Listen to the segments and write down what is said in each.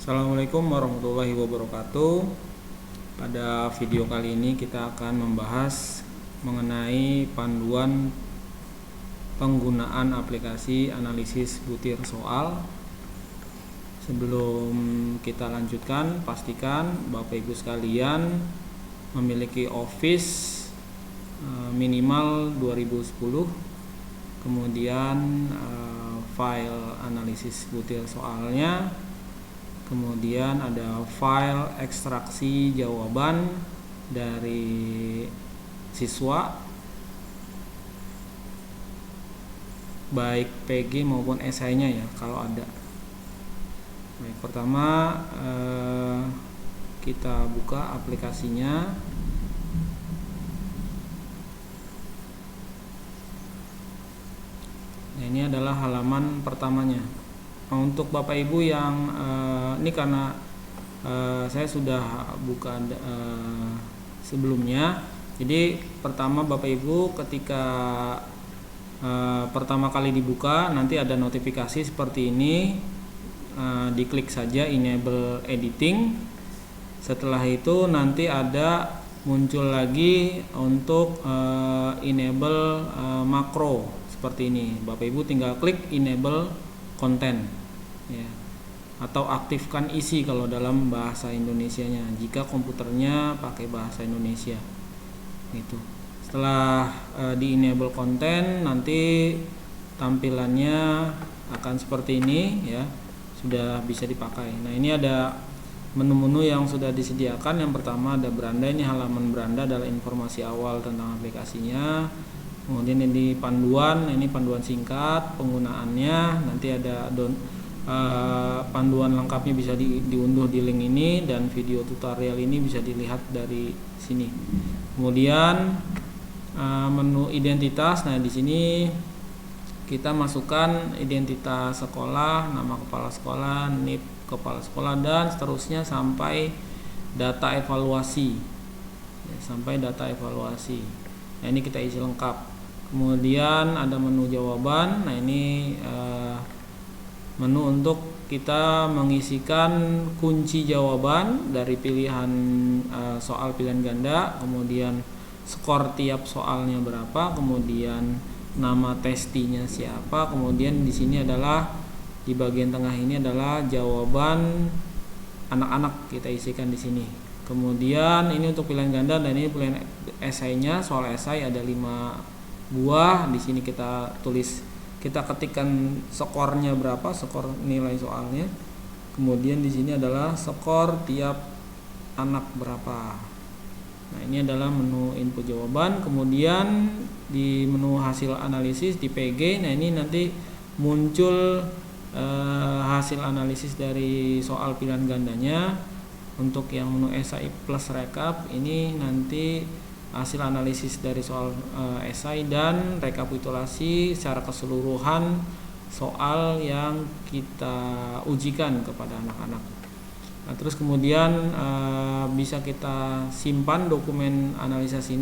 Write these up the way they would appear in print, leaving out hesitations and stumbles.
Assalamualaikum warahmatullahi wabarakatuh. Pada video kali ini kita akan membahas mengenai panduan penggunaan aplikasi analisis butir soal. Sebelum kita lanjutkan, pastikan Bapak Ibu sekalian memiliki Office minimal 2010, kemudian file analisis butir soalnya, kemudian ada file ekstraksi jawaban dari siswa baik PG maupun esainya ya kalau ada. Baik, pertama kita buka aplikasinya. Nah, ini adalah halaman pertamanya. Nah, untuk Bapak Ibu yang ini karena saya sudah buka sebelumnya, jadi pertama Bapak Ibu ketika pertama kali dibuka nanti ada notifikasi seperti ini, diklik saja enable editing. Setelah itu nanti ada muncul lagi untuk enable makro seperti ini. Bapak Ibu tinggal klik enable konten ya, atau aktifkan isi kalau dalam bahasa Indonesianya jika komputernya pakai bahasa Indonesia gitu. Setelah di enable konten nanti tampilannya akan seperti ini ya, sudah bisa dipakai. Nah, ini ada menu-menu yang sudah disediakan. Yang pertama ada beranda, ini halaman beranda adalah informasi awal tentang aplikasinya. Kemudian ini panduan, ini panduan singkat penggunaannya. Nanti ada panduan lengkapnya bisa diunduh di link ini, dan video tutorial ini bisa dilihat dari sini. Kemudian menu identitas. Nah, di sini kita masukkan identitas sekolah, nama kepala sekolah, NIP kepala sekolah, dan seterusnya sampai data evaluasi. Ya, sampai data evaluasi. Nah, ini kita isi lengkap. Kemudian ada menu jawaban. Nah, ini menu untuk kita mengisikan kunci jawaban dari pilihan soal pilihan ganda, kemudian skor tiap soalnya berapa, kemudian nama testinya siapa, kemudian di sini adalah di bagian tengah ini adalah jawaban anak-anak, kita isikan di sini. Kemudian ini untuk pilihan ganda, dan ini pilihan esainya. Soal esai ada 5 buah. Di sini kita tulis, kita ketikkan skornya berapa, skor nilai soalnya. Kemudian di sini adalah skor tiap anak berapa. Nah, ini adalah menu input jawaban. Kemudian di menu hasil analisis di PG, nah ini nanti muncul hasil analisis dari soal pilihan gandanya. Untuk yang menu esai plus rekap, ini nanti hasil analisis dari soal esai dan rekapitulasi secara keseluruhan soal yang kita ujikan kepada anak-anak. Nah, terus kemudian bisa kita simpan dokumen analisis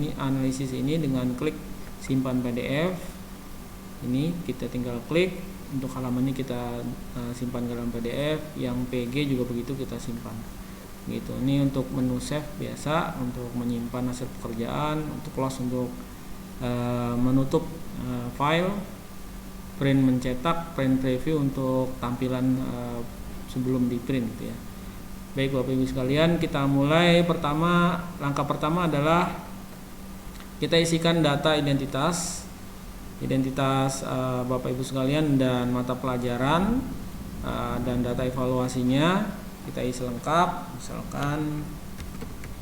ini dengan klik simpan PDF. Ini kita tinggal klik, untuk halaman ini kita simpan ke dalam PDF. Yang PG juga begitu, kita simpan gitu. Ini untuk menu save biasa untuk menyimpan hasil pekerjaan, untuk close untuk menutup file, print mencetak, print preview untuk tampilan sebelum di print gitu ya. Baik Bapak Ibu sekalian, kita mulai. Langkah pertama adalah kita isikan data identitas Bapak Ibu sekalian dan mata pelajaran dan data evaluasinya kita isi lengkap. Misalkan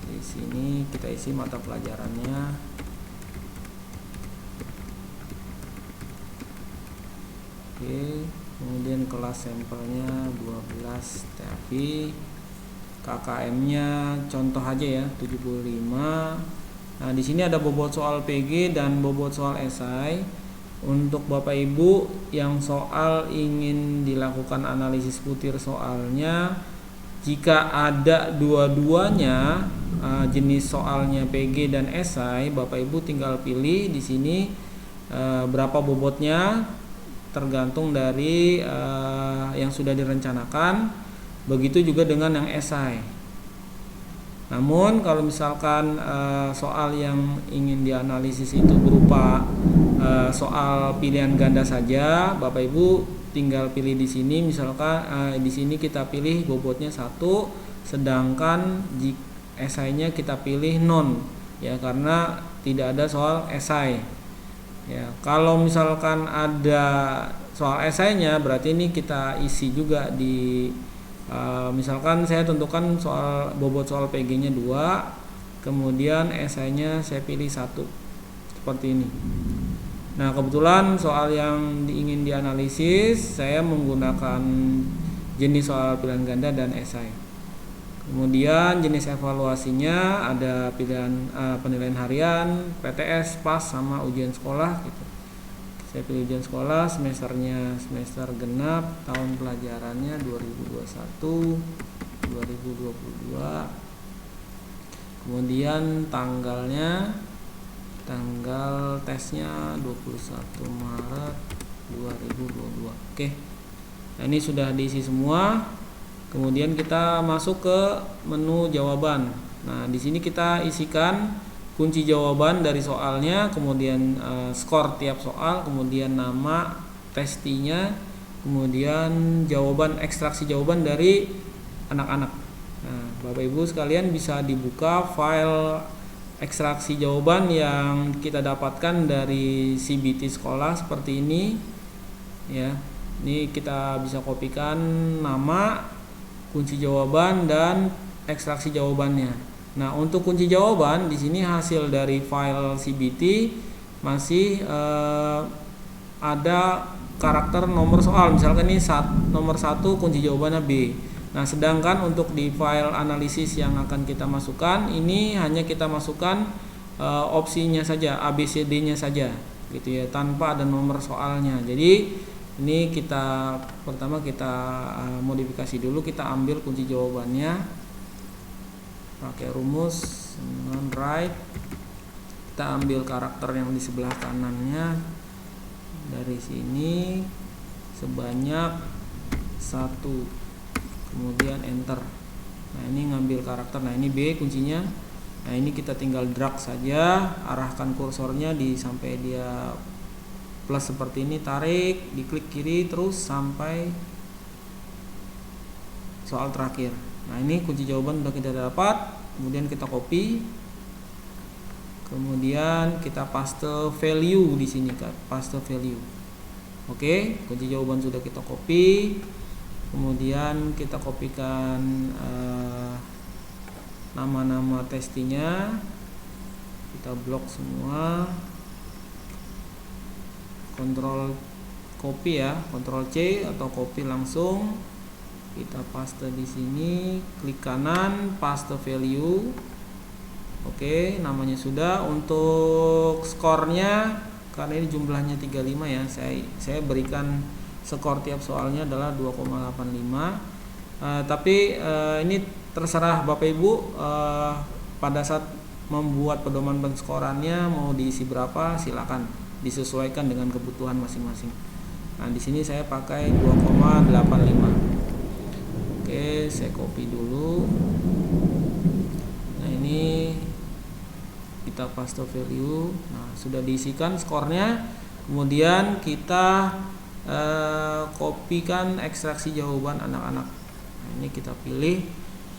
di sini kita isi mata pelajarannya. Oke, kemudian kelas sampelnya 12 TAP, KKM-nya contoh aja ya 75. Nah, di sini ada bobot soal PG dan bobot soal esai. Untuk Bapak Ibu yang soal ingin dilakukan analisis butir soalnya, jika ada dua-duanya jenis soalnya PG dan esai, Bapak Ibu tinggal pilih di sini berapa bobotnya, tergantung dari yang sudah direncanakan. Begitu juga dengan yang esai. Namun kalau misalkan soal yang ingin dianalisis itu berupa soal pilihan ganda saja, Bapak Ibu tinggal pilih di sini. Misalkan di sini kita pilih bobotnya 1, sedangkan esainya kita pilih non, ya, karena tidak ada soal esai. Ya, kalau misalkan ada soal esainya, berarti ini kita isi juga di misalkan saya tentukan soal bobot soal PG-nya 2, kemudian esainya saya pilih 1, seperti ini. Nah, kebetulan soal yang ingin dianalisis saya menggunakan jenis soal pilihan ganda dan esai. Kemudian jenis evaluasinya ada pilihan penilaian harian, PTS, PAS, sama ujian sekolah gitu. Saya pilih ujian sekolah, semesternya semester genap, tahun pelajarannya 2021-2022. Kemudian tanggal tesnya 21 Maret 2022. Oke. Nah, ini sudah diisi semua. Kemudian kita masuk ke menu jawaban. Nah, di sini kita isikan kunci jawaban dari soalnya, kemudian skor tiap soal, kemudian nama testinya, kemudian jawaban, ekstraksi jawaban dari anak-anak. Nah, Bapak Ibu sekalian bisa dibuka file ekstraksi jawaban yang kita dapatkan dari CBT sekolah seperti ini. Ya, ini kita bisa kopikan nama, kunci jawaban, dan ekstraksi jawabannya. Nah, untuk kunci jawaban di sini hasil dari file CBT masih ada karakter nomor soal. Misalkan ini nomor 1 kunci jawabannya B. Nah, sedangkan untuk di file analisis yang akan kita masukkan ini hanya kita masukkan opsinya saja, ABCD-nya saja, gitu ya, tanpa ada nomor soalnya. Jadi ini pertama kita modifikasi dulu, kita ambil kunci jawabannya pakai rumus right. Kita ambil karakter yang di sebelah kanannya dari sini sebanyak 1, kemudian enter. Nah, ini ngambil karakter. Nah, ini B kuncinya. Nah, ini kita tinggal drag saja, arahkan kursornya sampai dia plus seperti ini, tarik, diklik kiri terus sampai soal terakhir. Nah, ini kunci jawaban sudah kita dapat. Kemudian kita copy. Kemudian kita paste value di sini, kan, paste value. Oke, kunci jawaban sudah kita copy. Kemudian kita kopikan nama-nama testinya. Kita blok semua. Kontrol copy ya, Kontrol C atau copy langsung. Kita paste di sini, klik kanan, paste value. Oke, namanya sudah. Untuk skornya, karena ini jumlahnya 35 ya, saya berikan skor tiap soalnya adalah 2,85. Tapi ini terserah Bapak Ibu pada saat membuat pedoman penskorannya mau diisi berapa, silakan disesuaikan dengan kebutuhan masing-masing. Nah, di sini saya pakai 2,85. Oke, saya copy dulu. Nah, ini kita paste value. Nah, sudah diisikan skornya. Kemudian kita kopikan ekstraksi jawaban anak-anak. Nah, ini kita pilih,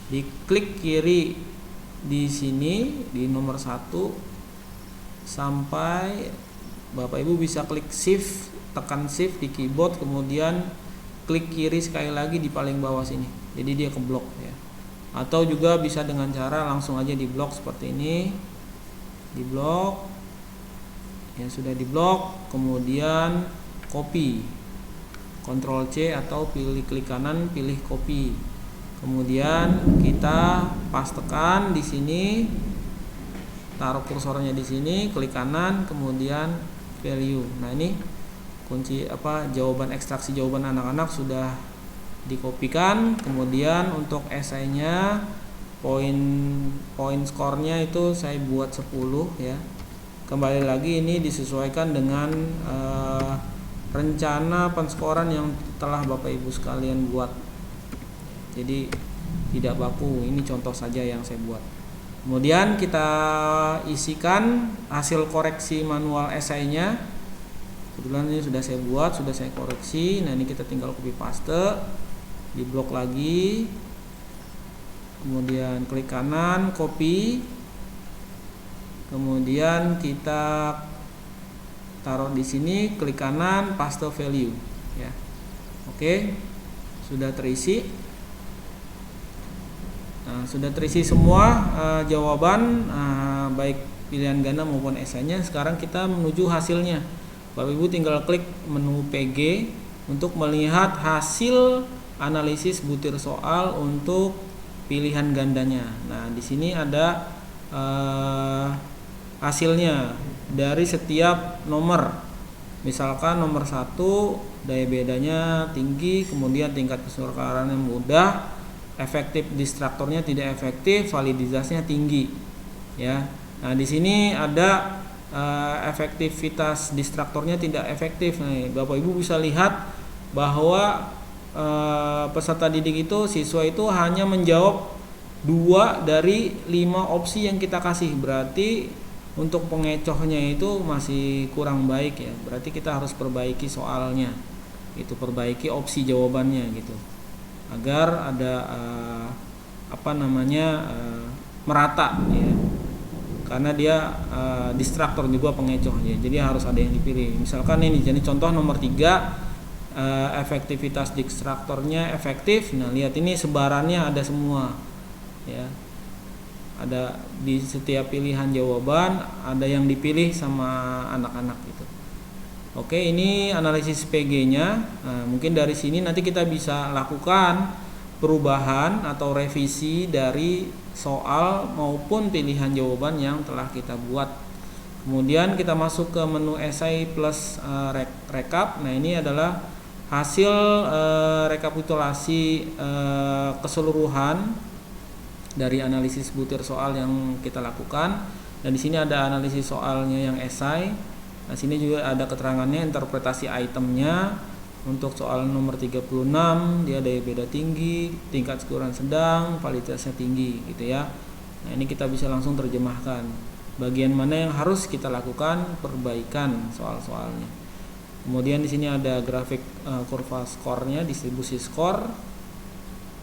diklik kiri di sini di nomor 1 sampai Bapak Ibu bisa klik shift, tekan shift di keyboard, kemudian klik kiri sekali lagi di paling bawah sini. Jadi dia keblok ya. Atau juga bisa dengan cara langsung aja diblok seperti ini. Diblok. Ya, sudah diblok, kemudian copy. Ctrl C atau klik kanan, pilih copy. Kemudian kita pastekan di sini. Taruh kursornya di sini, klik kanan, kemudian value. Nah, ini kunci jawaban, ekstraksi jawaban anak-anak sudah dikopikan. Kemudian untuk esainya poin skornya itu saya buat 10 ya. Kembali lagi ini disesuaikan dengan rencana penskoran yang telah Bapak Ibu sekalian buat. jadi tidak baku. Ini contoh saja yang saya buat. Kemudian kita isikan hasil koreksi manual esainya. Kebetulan ini sudah saya buat, sudah saya koreksi. Nah, ini kita tinggal copy paste, di blok lagi. Kemudian klik kanan, copy. Kemudian kita taruh di sini, klik kanan, paste value ya. Oke. Sudah terisi. Nah, sudah terisi semua jawaban baik pilihan ganda maupun esainya. Sekarang kita menuju hasilnya. Bapak Ibu tinggal klik menu PG untuk melihat hasil analisis butir soal untuk pilihan gandanya. Nah, di sini ada hasilnya dari setiap nomor. Misalkan nomor 1 daya bedanya tinggi, kemudian tingkat kesukarannya mudah, efektif distraktornya tidak efektif, validisasinya tinggi. Ya. Nah, di sini ada efektivitas distraktornya tidak efektif. Nih, Bapak Ibu bisa lihat bahwa peserta didik itu, siswa itu hanya menjawab 2 dari 5 opsi yang kita kasih. Berarti untuk pengecohnya itu masih kurang baik ya. Berarti kita harus perbaiki soalnya. Itu perbaiki opsi jawabannya gitu. Agar ada merata ya. Karena dia distraktor juga pengecohnya. Jadi harus ada yang dipilih. Misalkan ini jadi contoh nomor 3, efektivitas distraktornya efektif. Nah, lihat ini sebarannya ada semua ya. Ada di setiap pilihan jawaban ada yang dipilih sama anak-anak gitu. Oke, ini analisis PG-nya. Nah, mungkin dari sini nanti kita bisa lakukan perubahan atau revisi dari soal maupun pilihan jawaban yang telah kita buat. Kemudian kita masuk ke menu esai plus rekap. Nah, ini adalah hasil rekapitulasi keseluruhan dari analisis butir soal yang kita lakukan. Dan di sini ada analisis soalnya yang esai. Nah, sini juga ada keterangannya, interpretasi itemnya. Untuk soal nomor 36 dia daya beda tinggi, tingkat kesukaran sedang, validitasnya tinggi gitu ya. Nah, ini kita bisa langsung terjemahkan bagian mana yang harus kita lakukan perbaikan soal-soalnya. Kemudian di sini ada grafik kurva skornya, distribusi skor.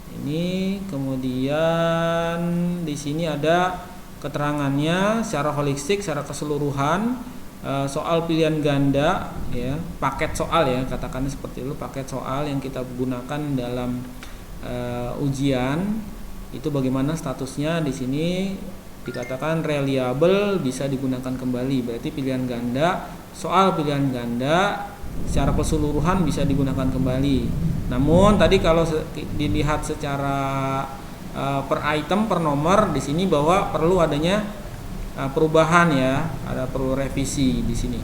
Ini kemudian di sini ada keterangannya secara holistik, secara keseluruhan soal pilihan ganda ya, paket soal ya, katakannya seperti itu, paket soal yang kita gunakan dalam ujian itu bagaimana statusnya. Di sini dikatakan reliable, bisa digunakan kembali. Berarti pilihan ganda, soal pilihan ganda secara keseluruhan bisa digunakan kembali. Namun tadi kalau dilihat secara per item, per nomor, di sini bahwa perlu adanya perubahan ya, ada perlu revisi di sini.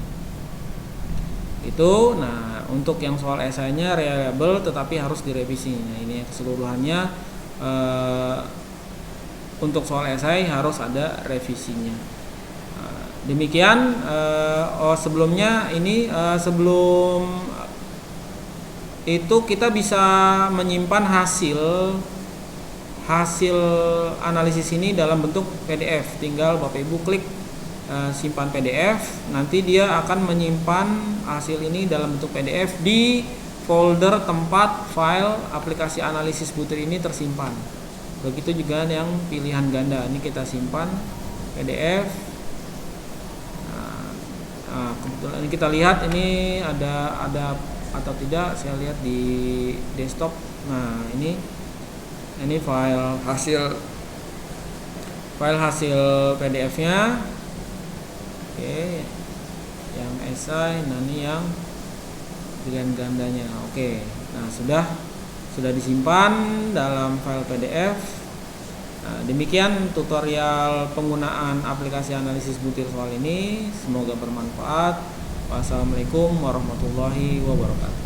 Itu, nah untuk yang soal esainya reliable tetapi harus direvisi. Nah, ini keseluruhannya untuk soal esai harus ada revisinya. Demikian. Sebelumnya ini sebelum itu kita bisa menyimpan hasil analisis ini dalam bentuk PDF. Tinggal Bapak Ibu klik simpan PDF, nanti dia akan menyimpan hasil ini dalam bentuk PDF di folder tempat file aplikasi analisis butir ini tersimpan. Begitu juga yang pilihan ganda, ini kita simpan PDF. Nah, kebetulan kita lihat ini ada atau tidak, saya lihat di desktop. Nah, ini file hasil PDF-nya. Oke. Yang esai, nah ini yang pilihan gandanya. Oke. Nah, sudah disimpan dalam file PDF. Nah, demikian tutorial penggunaan aplikasi analisis butir soal ini. Semoga bermanfaat. Wassalamualaikum warahmatullahi wabarakatuh.